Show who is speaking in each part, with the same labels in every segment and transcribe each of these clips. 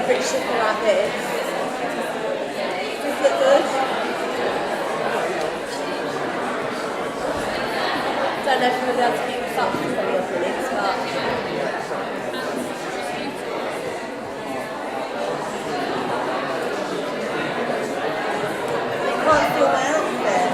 Speaker 1: pretty simple like this. Does it look good? Don't know if we'll be able to keep this up for 20 odd minutes, but you can't feel my outfit.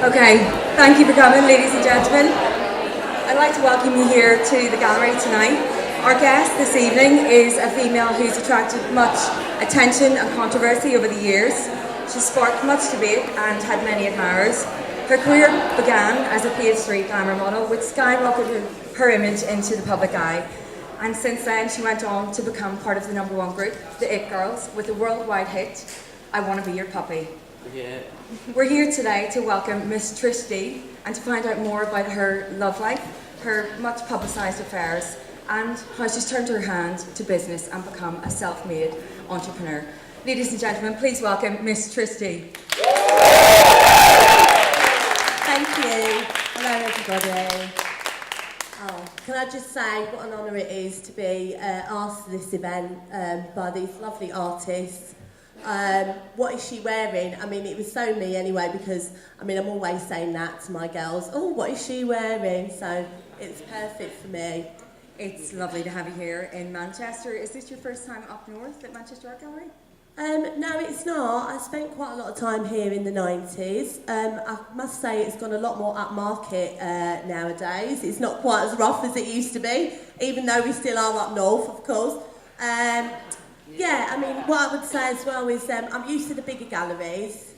Speaker 2: Okay, thank you for coming, ladies and gentlemen. I'd like to welcome you here to the gallery tonight. Our guest this evening is a female who's attracted much attention and controversy over the years. She's sparked much debate and had many admirers. Her career began as a page 3 glamour model, which skyrocketed her image into the public eye. And since then, she went on to become part of the #1 group, the It Girls, with the worldwide hit, I Wanna Be Your Puppy.
Speaker 3: Yeah.
Speaker 2: We're here today to welcome Miss Trish Dee and to find out more about her love life, her much publicised affairs, and how she's turned her hand to business and become a self-made entrepreneur. Ladies and gentlemen, please welcome Miss Trish Dee.
Speaker 3: Thank you. Hello everybody. Oh, can I just say what an honour it is to be asked to this event by these lovely artists. What is she wearing? I mean, it was so me anyway, because I mean, I'm always saying that to my girls. Oh, what is she wearing? So it's perfect for me.
Speaker 2: It's lovely to have you here in Manchester. Is this your first time up north at Manchester Art Gallery?
Speaker 3: No, it's not. I spent quite a lot of time here in the 90s. I must say it's gone a lot more upmarket nowadays. It's not quite as rough as it used to be, even though we still are up north, of course. Yeah, I mean, what I would say as well is I'm used to the bigger galleries,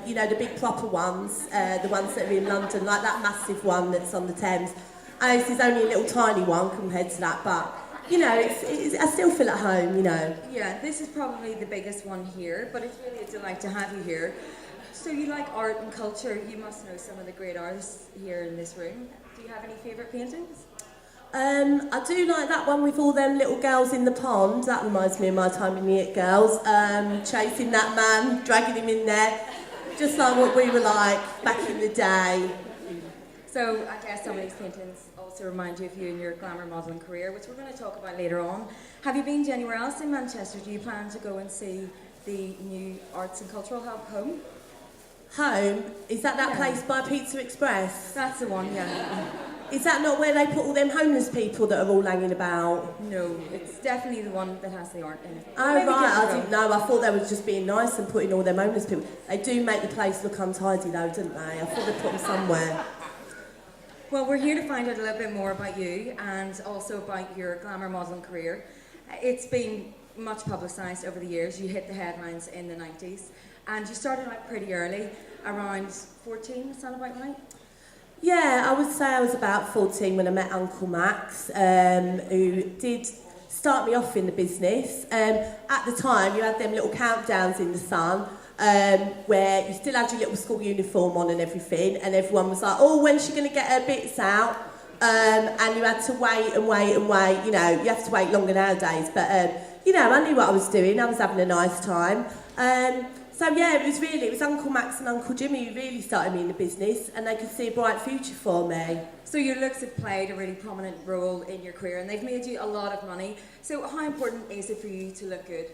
Speaker 3: you know, the big proper ones, the ones that are in London, like that massive one that's on the Thames. I know this is only a little tiny one compared to that, but, you know, I still feel at home, you know.
Speaker 2: Yeah, this is probably the biggest one here, but it's really a delight to have you here. So you like art and culture, you must know some of the great artists here in this room. Do you have any favourite paintings?
Speaker 3: I do like that one with all them little girls in the pond. That reminds me of my time in the It Girls. Chasing that man, dragging him in there. Just like what we were like back in the day.
Speaker 2: So I guess some of these paintings also remind you of you and your glamour modelling career, which we're going to talk about later on. Have you been to anywhere else in Manchester? Do you plan to go and see the new Arts and Cultural Hub Home?
Speaker 3: Home? Is that place by Pizza Express?
Speaker 2: That's the one, yeah.
Speaker 3: Is that not where they put all them homeless people that are all hanging about?
Speaker 2: No, it's definitely the one that has the art in it.
Speaker 3: Oh right, I didn't know. I thought they were just being nice and putting all them homeless people. They do make the place look untidy though, don't they? I thought they put them somewhere.
Speaker 2: Well, we're here to find out a little bit more about you and also about your glamour modelling career. It's been much publicised over the years. You hit the headlines in the 90s and you started out pretty early, around 14, is that about right?
Speaker 3: Yeah, I would say I was about 14 when I met Uncle Max, who did start me off in the business. At the time, you had them little countdowns in the sun, where you still had your little school uniform on and everything, and everyone was like, oh, when's she going to get her bits out? And you had to wait and wait and wait. You know, you have to wait longer nowadays, but, you know, I knew what I was doing. I was having a nice time. So yeah, it was Uncle Max and Uncle Jimmy who really started me in the business, and they could see a bright future for me.
Speaker 2: So your looks have played a really prominent role in your career and they've made you a lot of money. So how important is it for you to look good?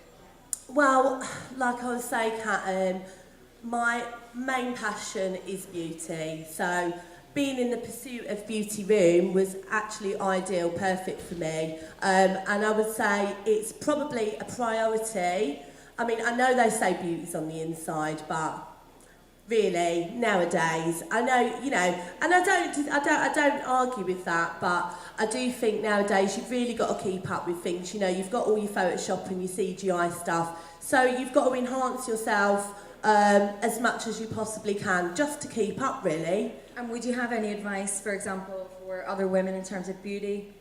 Speaker 3: Well, like I was saying, Kat, my main passion is beauty. So being in the pursuit of beauty room was actually ideal, perfect for me. And I would say it's probably a priority. I mean, I know they say beauty's on the inside, but really, nowadays, I know, you know, and I don't argue with that, but I do think nowadays you've really got to keep up with things. You know, you've got all your Photoshop and your CGI stuff, so you've got to enhance yourself as much as you possibly can, just to keep up, really.
Speaker 2: And would you have any advice, for example, for other women in terms of beauty?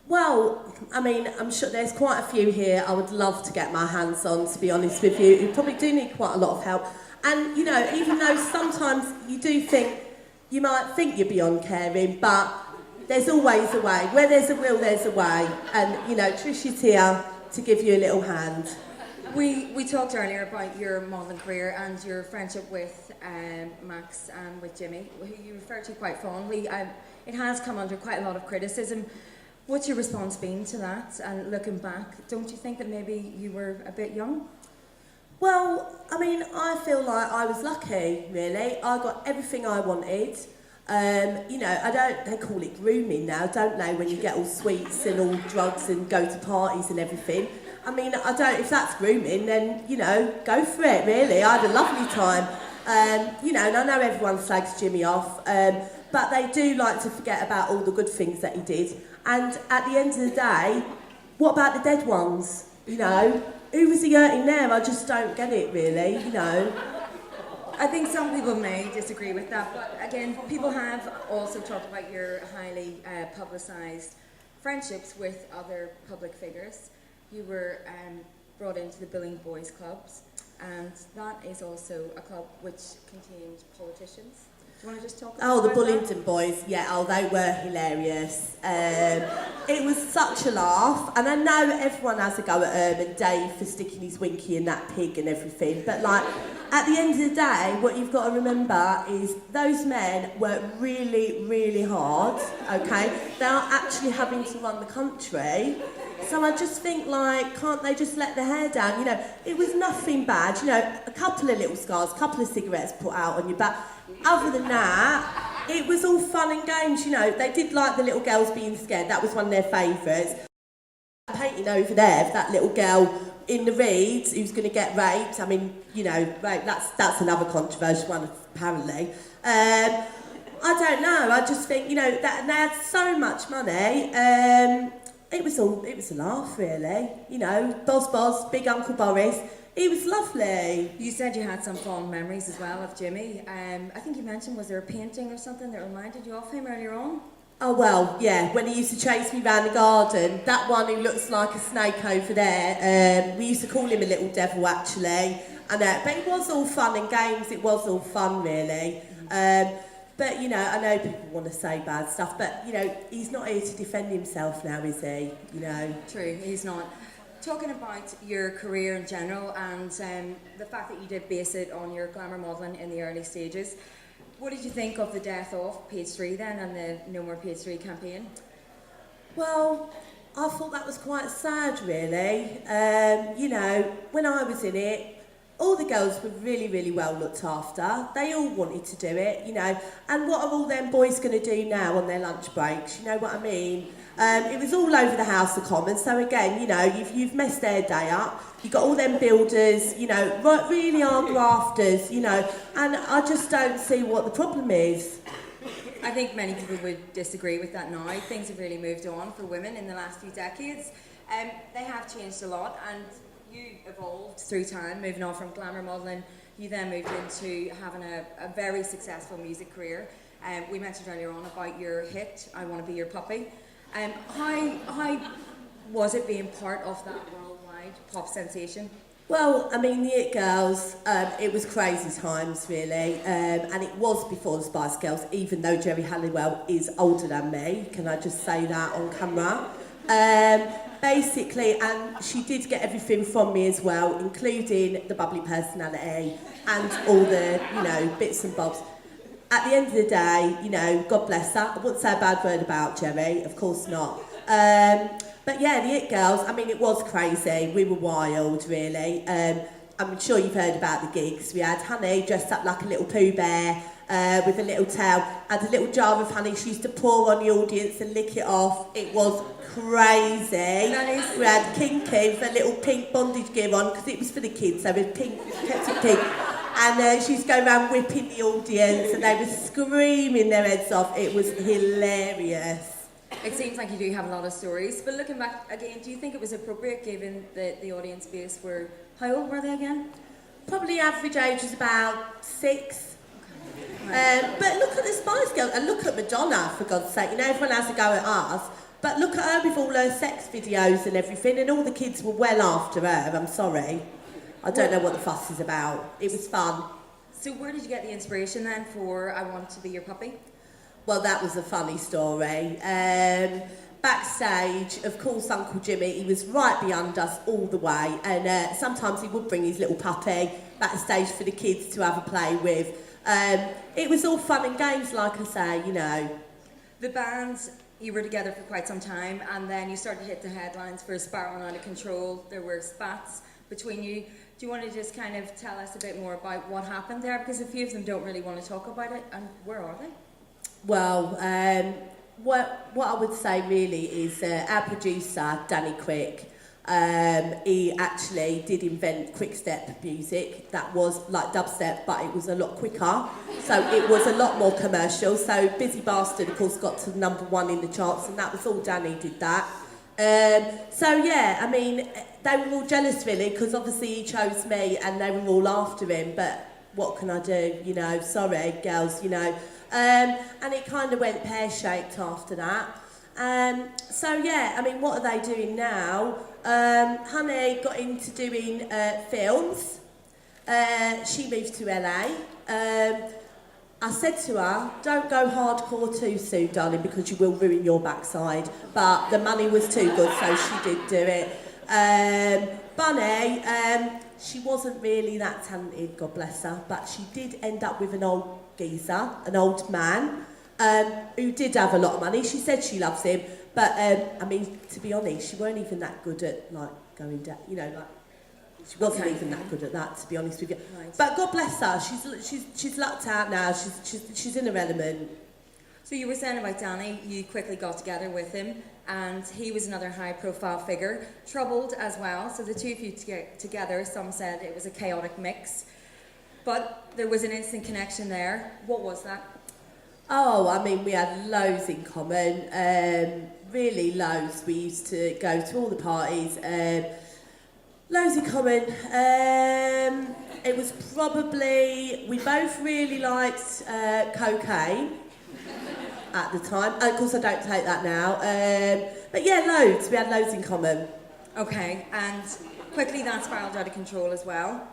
Speaker 3: Well, I mean, I'm sure there's quite a few here I would love to get my hands on, to be honest with you, who probably do need quite a lot of help. And, you know, even though sometimes you might think you're beyond caring, but there's always a way. Where there's a will, there's a way. And, you know, Trish is here to give you a little hand.
Speaker 2: We talked earlier about your modelling career and your friendship with Max and with Jimmy, who you refer to quite fondly. It has come under quite a lot of criticism. What's your response been to that? And looking back, don't you think that maybe you were a bit young?
Speaker 3: Well, I mean, I feel like I was lucky, really. I got everything I wanted. You know, they call it grooming now, don't they, when you get all sweets and all drugs and go to parties and everything. I mean, if that's grooming, then, you know, go for it, really. I had a lovely time. You know, and I know everyone slags Jimmy off, but they do like to forget about all the good things that he did. And at the end of the day, what about the dead ones? You know, who was he hurting there? I just don't get it, really, you know.
Speaker 2: I think some people may disagree with that, but again, people have also talked about your highly publicised friendships with other public figures. You were brought into the Billing Boys clubs, and that is also a club which contained politicians. you want to just talk
Speaker 3: Oh, the
Speaker 2: about that?
Speaker 3: Bullingdon boys, yeah, oh, they were hilarious. It was such a laugh, and I know everyone has a go at and Dave for sticking his winky in that pig and everything, but like, at the end of the day, what you've got to remember is those men work really, really hard, okay? They are actually having to run the country. So I just think, like, can't they just let their hair down? You know, it was nothing bad. You know, a couple of little scars, a couple of cigarettes put out on your back. Other than that, it was all fun and games, you know. They did like the little girls being scared. That was one of their favourites. Painting over there, that little girl in the reeds who's going to get raped. I mean, you know, rape, that's another controversial one, apparently. I don't know. I just think, you know, that they had so much money. It was a laugh, really. You know, Boz, Big Uncle Boris. He was lovely.
Speaker 2: You said you had some fond memories as well of Jimmy. I think you mentioned, was there a painting or something that reminded you of him earlier on?
Speaker 3: Oh, well, yeah, when he used to chase me round the garden, that one who looks like a snake over there, we used to call him a little devil, actually. And, but it was all fun and games, it was all fun, really. But, you know, I know people want to say bad stuff, but, you know, he's not here to defend himself now, is he? You know?
Speaker 2: True, he's not. Talking about your career in general and the fact that you did base it on your glamour modelling in the early stages, what did you think of the death of Page 3 then and the No More Page 3 campaign?
Speaker 3: Well, I thought that was quite sad, really. You know, when I was in it, all the girls were really, really well looked after. They all wanted to do it, you know. And what are all them boys going to do now on their lunch breaks? You know what I mean? It was all over the House of Commons. So again, you know, you've messed their day up. You've got all them builders, you know, really are grafters, you know. And I just don't see what the problem is.
Speaker 2: I think many people would disagree with that now. Things have really moved on for women in the last few decades. They have changed a lot, and you evolved through time, moving on from glamour modelling. You then moved into having a very successful music career. We mentioned earlier on about your hit, I Want to Be Your Puppy. How was it being part of that worldwide pop sensation?
Speaker 3: Well, I mean, the It Girls, it was crazy times, really, and it was before the Spice Girls, even though Jerry Halliwell is older than me. Can I just say that on camera? Basically, and she did get everything from me as well, including the bubbly personality and all the, you know, bits and bobs. At the end of the day, you know, God bless her. I wouldn't say a bad word about Jerry, of course not. But yeah, the It Girls, I mean, it was crazy. We were wild, really. I'm sure you've heard about the gigs. We had Honey dressed up like a little Pooh Bear with a little tail, had a little jar of honey she used to pour on the audience and lick it off. It was crazy. We had Kinky with a little pink bondage gear on because it was for the kids, so it was pink, kept it pink. And she used to go around whipping the audience and they were screaming their heads off. It was hilarious.
Speaker 2: It seems like you do have a lot of stories, but looking back again, do you think it was appropriate given that the audience base were, how old were they again?
Speaker 3: Probably average age was about 6. But look at the Spice Girls and look at Madonna, for God's sake. You know, everyone has a go at us, but look at her with all her sex videos and everything, and all the kids were well after her. I'm sorry. I don't know what the fuss is about. It was fun.
Speaker 2: So where did you get the inspiration then for I Want to Be Your Puppy?
Speaker 3: Well, that was a funny story. Backstage, of course, Uncle Jimmy, he was right behind us all the way, and sometimes he would bring his little puppy backstage for the kids to have a play with. It was all fun and games, like I say, you know.
Speaker 2: The band, you were together for quite some time, and then you started to hit the headlines for Spiraling Out of Control. There were spats between you. Do you want to just kind of tell us a bit more about what happened there? Because a few of them don't really want to talk about it, and where are they?
Speaker 3: Well, what I would say really is our producer, Danny Quick, he actually did invent quick step music that was like dubstep, but it was a lot quicker, so it was a lot more commercial. So Busy Bastard, of course, got to #1 in the charts, and that was all Danny did that. So yeah, I mean, they were all jealous really, because obviously he chose me and they were all after him, but what can I do, you know, sorry girls, you know. And it kind of went pear-shaped after that. So yeah, I mean, what are they doing now? Honey got into doing films. She moved to LA. I said to her, don't go hardcore too soon, darling, because you will ruin your backside. But the money was too good, so she did do it. Bunny, she wasn't really that talented, God bless her, but she did end up with an old geezer, an old man, who did have a lot of money. She said she loves him, but I mean, to be honest, she weren't even that good at like going down, you know, like she wasn't even that good at that, to be honest with you. Right. But God bless her, she's lucked out now. She's in her element.
Speaker 2: So you were saying about Danny, you quickly got together with him, and he was another high-profile figure, troubled as well. So the two of you together, some said it was a chaotic mix, but there was an instant connection there. What was that?
Speaker 3: Oh, I mean, we had loads in common, really loads. We used to go to all the parties, loads in common. It was probably, we both really liked cocaine at the time. Of course, I don't take that now. But yeah, loads. We had loads in common.
Speaker 2: Okay, and quickly that spiraled out of control as well.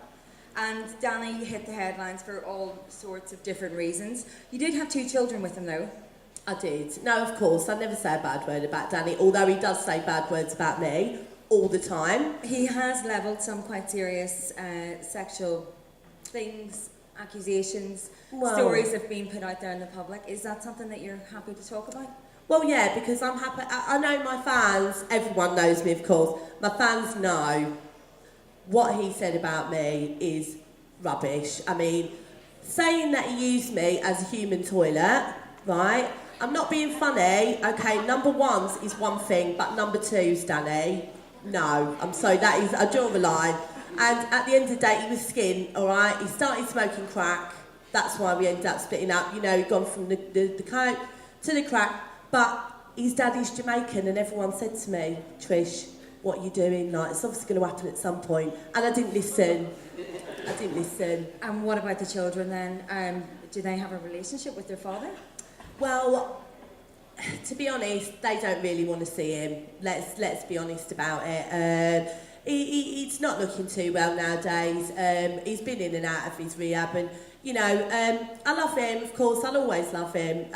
Speaker 2: And Danny hit the headlines for all sorts of different reasons. You did have 2 children with him, though.
Speaker 3: I did. No, of course, I never say a bad word about Danny, although he does say bad words about me all the time.
Speaker 2: He has levelled some quite serious sexual things, accusations, stories have been put out there in the public. Is that something that you're happy to talk about?
Speaker 3: Well, yeah, because I'm happy. I know my fans, everyone knows me, of course. My fans know what he said about me is rubbish. I mean, saying that he used me as a human toilet, right? I'm not being funny, okay? Number 1 is one thing, but number 2's, Danny, no. I'm sorry, that is, I draw a line. And at the end of the day, he was skin, all right? He started smoking crack. That's why we ended up splitting up. You know, he'd gone from the coke to the crack. But his daddy's Jamaican, and everyone said to me, Trish, what are you doing? Like, it's obviously going to happen at some point. And I didn't listen.
Speaker 2: And what about the children then? Do they have a relationship with their father?
Speaker 3: Well, to be honest, they don't really want to see him. Let's be honest about it. He's not looking too well nowadays. He's been in and out of his rehab, and you know, I love him. Of course, I'll always love him.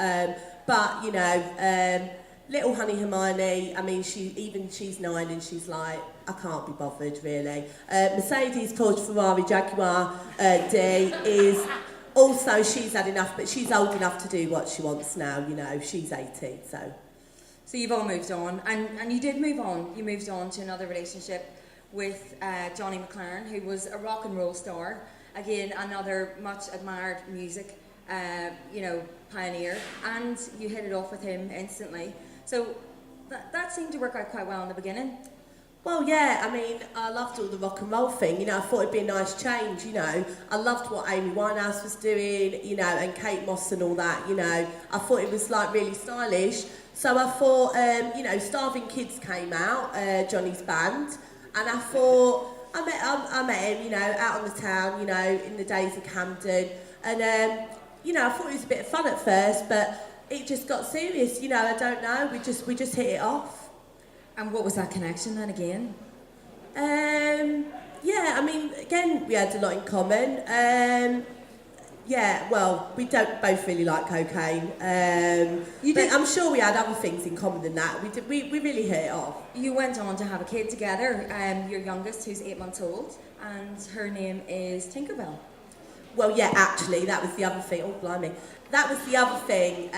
Speaker 3: But you know, little Honey Hermione. I mean, she's 9, and she's like, I can't be bothered really. Mercedes, Porsche, Ferrari, Jaguar, D is also, she's had enough, but she's old enough to do what she wants now. You know, she's 18, so.
Speaker 2: So you've all moved on, and you did move on. You moved on to another relationship with Johnny McLaren, who was a rock and roll star. Again, another much admired music, pioneer. And you hit it off with him instantly. So that seemed to work out quite well in the beginning.
Speaker 3: Well, yeah, I mean, I loved all the rock and roll thing, you know, I thought it'd be a nice change, you know. I loved what Amy Winehouse was doing, you know, and Kate Moss and all that, you know. I thought it was, like, really stylish. So I thought, Starving Kids came out, Johnny's band, and I thought, I met him, you know, out on the town, you know, in the days of Camden, and, I thought it was a bit of fun at first, but it just got serious, you know, I don't know, we just hit it off.
Speaker 2: And what was that connection then again?
Speaker 3: Yeah, I mean, again, we had a lot in common. Yeah, well, we don't both really like cocaine. But I'm sure we had other things in common than that. We really hit it off.
Speaker 2: You went on to have a kid together, your youngest, who's 8 months old, and her name is Tinkerbell.
Speaker 3: Well, yeah, actually, that was the other thing. Oh, blimey. That was the other thing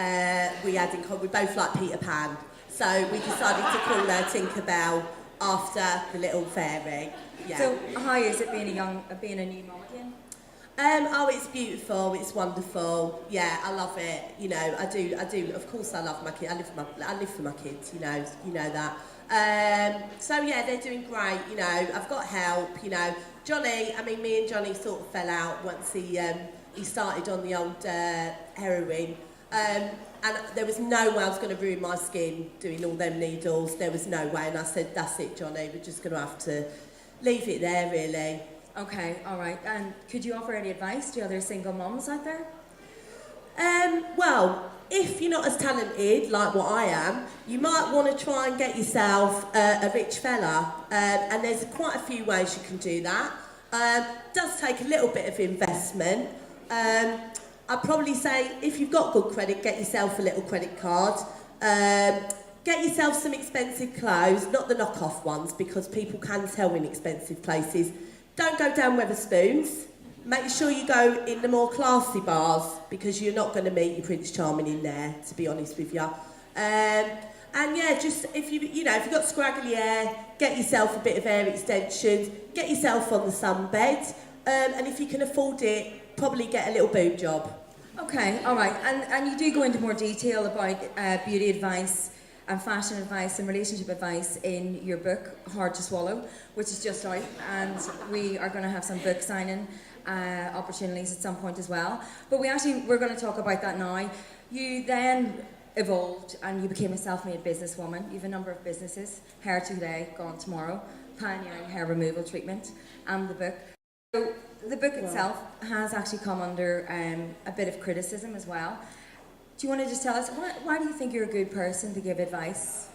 Speaker 3: we had in common. We both like Peter Pan. So we decided to call her Tinkerbell after the little fairy. Yeah.
Speaker 2: So how is it being a new mum again?
Speaker 3: Oh, it's beautiful. It's wonderful. Yeah, I love it. You know, I do. Of course, I love my kids. I live for my kids. You know that. So yeah, they're doing great. You know, I've got help. You know, Johnny. I mean, me and Johnny sort of fell out once he started on the old heroin. And there was no way I was going to ruin my skin doing all them needles. There was no way. And I said, that's it, Johnny. We're just going to have to leave it there, really.
Speaker 2: Okay, all right. And could you offer any advice to other single mums out there?
Speaker 3: Well, if you're not as talented like what I am, you might want to try and get yourself a rich fella. And there's quite a few ways you can do that. It does take a little bit of investment. I'd probably say if you've got good credit, get yourself a little credit card. Get yourself some expensive clothes, not the knockoff ones, because people can tell in expensive places. Don't go down Wetherspoons. Make sure you go in the more classy bars, because you're not going to meet your Prince Charming in there, to be honest with you. And yeah, just if you've got scraggly hair, get yourself a bit of hair extensions, get yourself on the sunbed, and if you can afford it, probably get a little boob job.
Speaker 2: Okay, all right, and you do go into more detail about beauty advice and fashion advice and relationship advice in your book, Hard to Swallow, which is just out, and we are going to have some book signing opportunities at some point as well. But we're going to talk about that now. You then evolved and you became a self-made businesswoman. You have a number of businesses: Hair Today, Gone Tomorrow, Pioneering Hair Removal Treatment, and the book. So the book itself has actually come under a bit of criticism as well. Do you want to just tell us, why do you think you're a good person to give advice?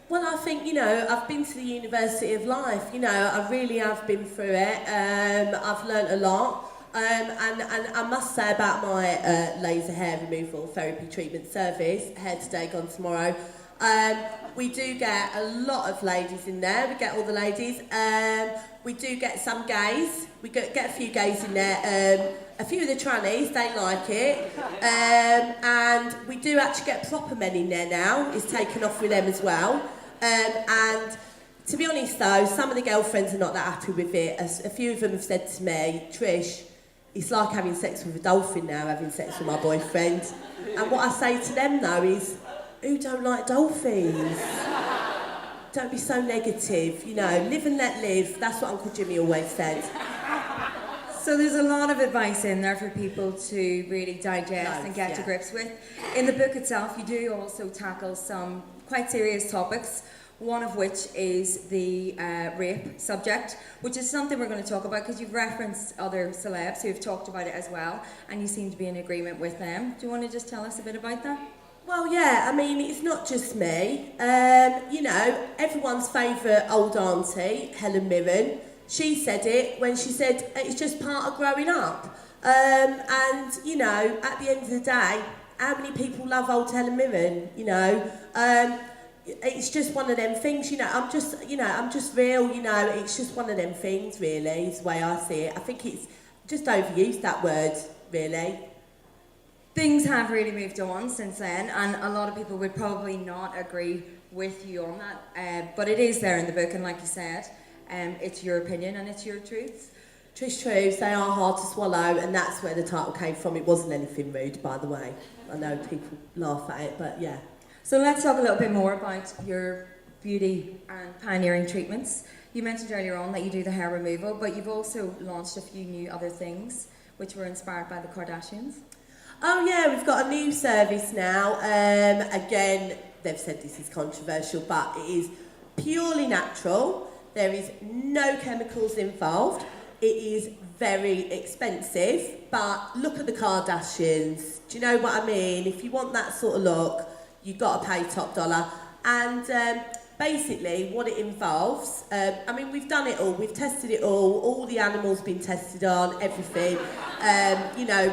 Speaker 3: Well, I think, I've been to the University of Life, I really have been through it. I've learnt a lot. And I must say about my laser hair removal therapy treatment service, Hair Today, Gone Tomorrow, we do get a lot of ladies in there. We get all the ladies. We do get some gays. We get a few gays in there. A few of the trannies, they like it. And we do actually get proper men in there now. It's taken off with them as well. And to be honest though, some of the girlfriends are not that happy with it. A few of them have said to me, Trish, it's like having sex with a dolphin now, having sex with my boyfriend. And what I say to them though is, who don't like dolphins? Don't be so negative, live and let live. That's what Uncle Jimmy always said.
Speaker 2: So there's a lot of advice in there for people to really digest and get to grips with. In the book itself, you do also tackle some quite serious topics, one of which is the rape subject, which is something we're going to talk about because you've referenced other celebs who have talked about it as well, and you seem to be in agreement with them. Do you want to just tell us a bit about that?
Speaker 3: Well, yeah, I mean, it's not just me. Everyone's favourite old auntie, Helen Mirren, she said it when she said it's just part of growing up. And, at the end of the day, how many people love old Helen Mirren, it's just one of them things, I'm just real, it's just one of them things, really, is the way I see it. I think it's just overused, that word, really.
Speaker 2: Things have really moved on since then, and a lot of people would probably not agree with you on that, but it is there in the book, and like you said, it's your opinion and it's your truths.
Speaker 3: Trish truths, they are hard to swallow, and that's where the title came from. It wasn't anything rude, by the way. I know people laugh at it, but yeah.
Speaker 2: So let's talk a little bit more about your beauty and pioneering treatments. You mentioned earlier on that you do the hair removal, but you've also launched a few new other things which were inspired by the Kardashians.
Speaker 3: Oh yeah, we've got a new service now. Again, they've said this is controversial, but it is purely natural. There is no chemicals involved. It is very expensive, but look at the Kardashians. Do you know what I mean? If you want that sort of look, you've got to pay top dollar. And basically what it involves, we've done it all. We've tested it all the animals been tested on, everything.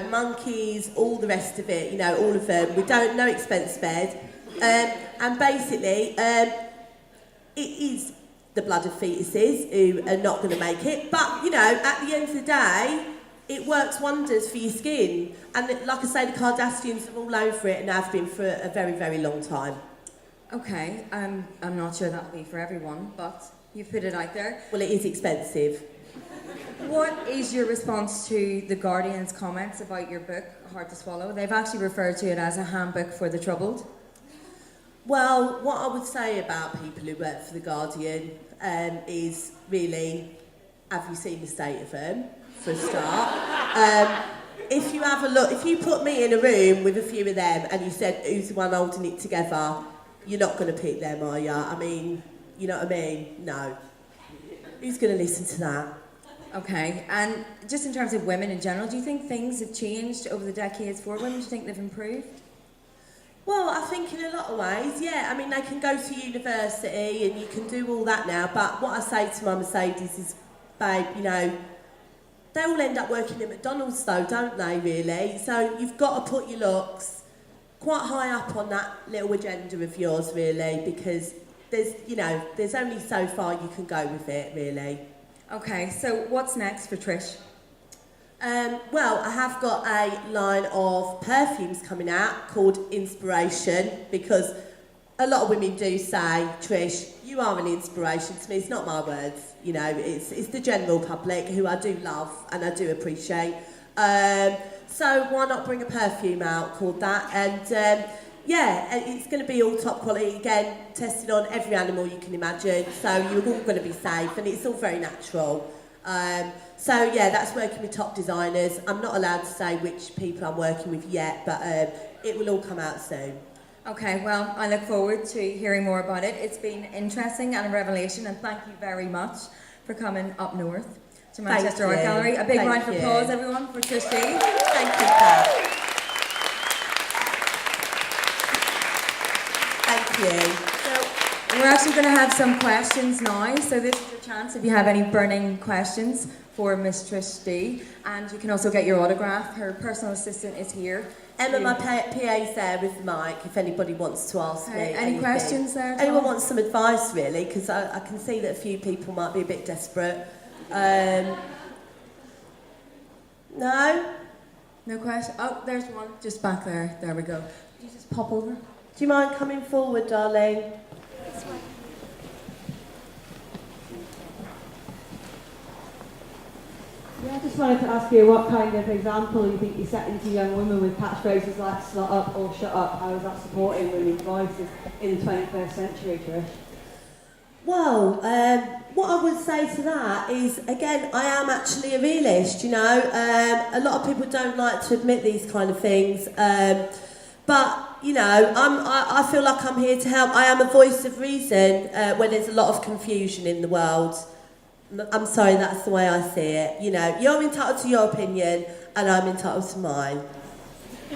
Speaker 3: Monkeys, all the rest of it, all of them. No expense spared. And basically, it is the blood of fetuses who are not going to make it. But, at the end of the day, it works wonders for your skin. And like I say, the Kardashians are all over it and have been for a very, very long time.
Speaker 2: Okay, I'm not sure that'll be for everyone, but you've put it out there.
Speaker 3: Well, it is expensive.
Speaker 2: What is your response to The Guardian's comments about your book, Hard to Swallow? They've actually referred to it as a handbook for the troubled.
Speaker 3: Well, what I would say about people who work for The Guardian is really, have you seen the state of them, for a start? If you have a look, if you put me in a room with a few of them and you said, who's the one holding it together, you're not going to pick them, are you? I mean, you know what I mean? No. Who's going to listen to that?
Speaker 2: Okay, and just in terms of women in general, do you think things have changed over the decades for women? Do you think they've improved?
Speaker 3: Well, I think in a lot of ways, yeah. I mean, they can go to university and you can do all that now, but what I say to my Mercedes is, babe, they all end up working at McDonald's though, don't they, really? So you've got to put your looks quite high up on that little agenda of yours, really, because there's only so far you can go with it, really.
Speaker 2: Okay, so what's next for Trish?
Speaker 3: Well, I have got a line of perfumes coming out called Inspiration, because a lot of women do say, Trish, you are an inspiration to me. It's not my words, it's the general public who I do love and I do appreciate. So why not bring a perfume out called that? And it's going to be all top quality, again, tested on every animal you can imagine. So you're all going to be safe and it's all very natural. That's working with top designers. I'm not allowed to say which people I'm working with yet, but it will all come out soon.
Speaker 2: Okay, well, I look forward to hearing more about it. It's been interesting and a revelation, and thank you very much for coming up north to Manchester Art Gallery. A big round of applause, everyone, for Trish Dee.
Speaker 3: Thank you, Pat. Thank you.
Speaker 2: We're actually going to have some questions now, so this is your chance if you have any burning questions for Miss Trish Dee. And you can also get your autograph. Her personal assistant is here.
Speaker 3: Emma, my PA's there with the mic if anybody wants to ask me
Speaker 2: any
Speaker 3: anything.
Speaker 2: questions there, Tom?
Speaker 3: Anyone wants some advice, really, because I can see that a few people might be a bit desperate. No?
Speaker 2: No question? Oh, there's one just back there. There we go. Can you just pop over?
Speaker 3: Do you mind coming forward, darling?
Speaker 4: Yeah, I just wanted to ask you what kind of example you think you're setting to young women with catchphrases like slut up or shut up. How is that supporting women's voices in the 21st century, Trish?
Speaker 3: Well, what I would say to that is, again, I am actually a realist, A lot of people don't like to admit these kind of things, but, I feel like I'm here to help. I am a voice of reason when there's a lot of confusion in the world. I'm sorry, that's the way I see it. You're entitled to your opinion and I'm entitled to mine.
Speaker 1: I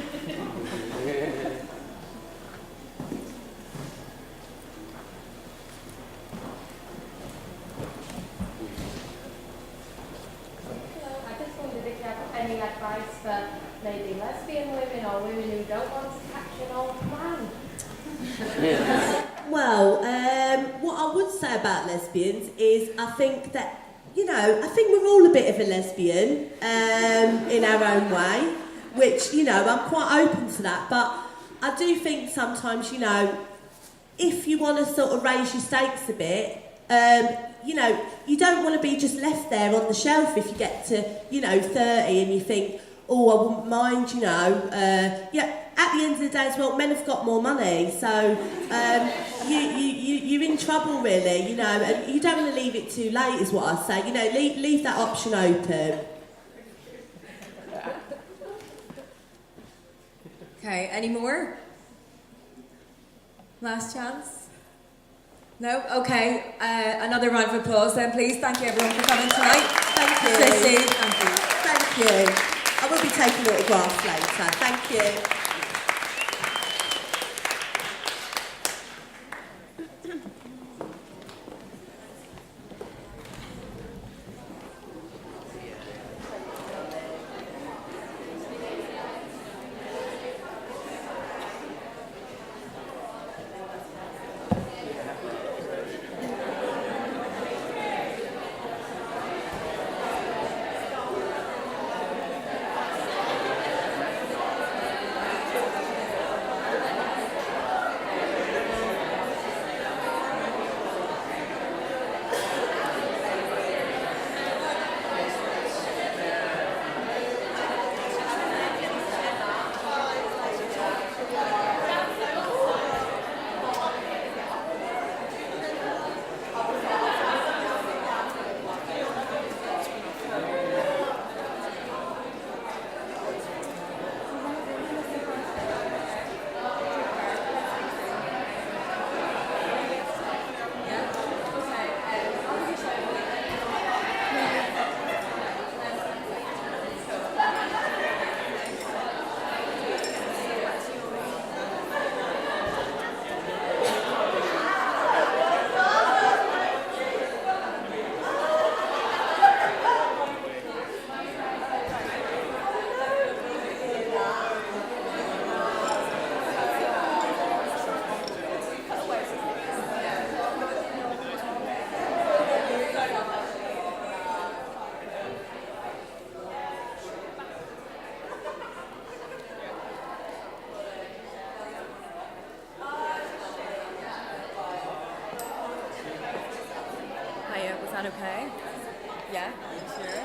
Speaker 1: just wondered if you have any advice for maybe lesbian women or women who don't want to catch an old man.
Speaker 3: Well, what I would say about lesbians is I think that, I think we're all a bit of a lesbian in our own way, which, I'm quite open to that. But I do think sometimes, if you want to sort of raise your stakes a bit, you don't want to be just left there on the shelf if you get to, 30 and you think, oh, I wouldn't mind, at the end of the day as well, men have got more money, so you're in trouble really, and you don't want to leave it too late is what I say, leave that option open.
Speaker 2: Okay, any more? Last chance? No? Okay, another round of applause then, please. Thank you everyone for coming tonight.
Speaker 3: Thank you.
Speaker 2: Trish Dee, thank you.
Speaker 3: Thank you. I will be taking autographs later. Thank you.
Speaker 2: that okay? Yeah, sure.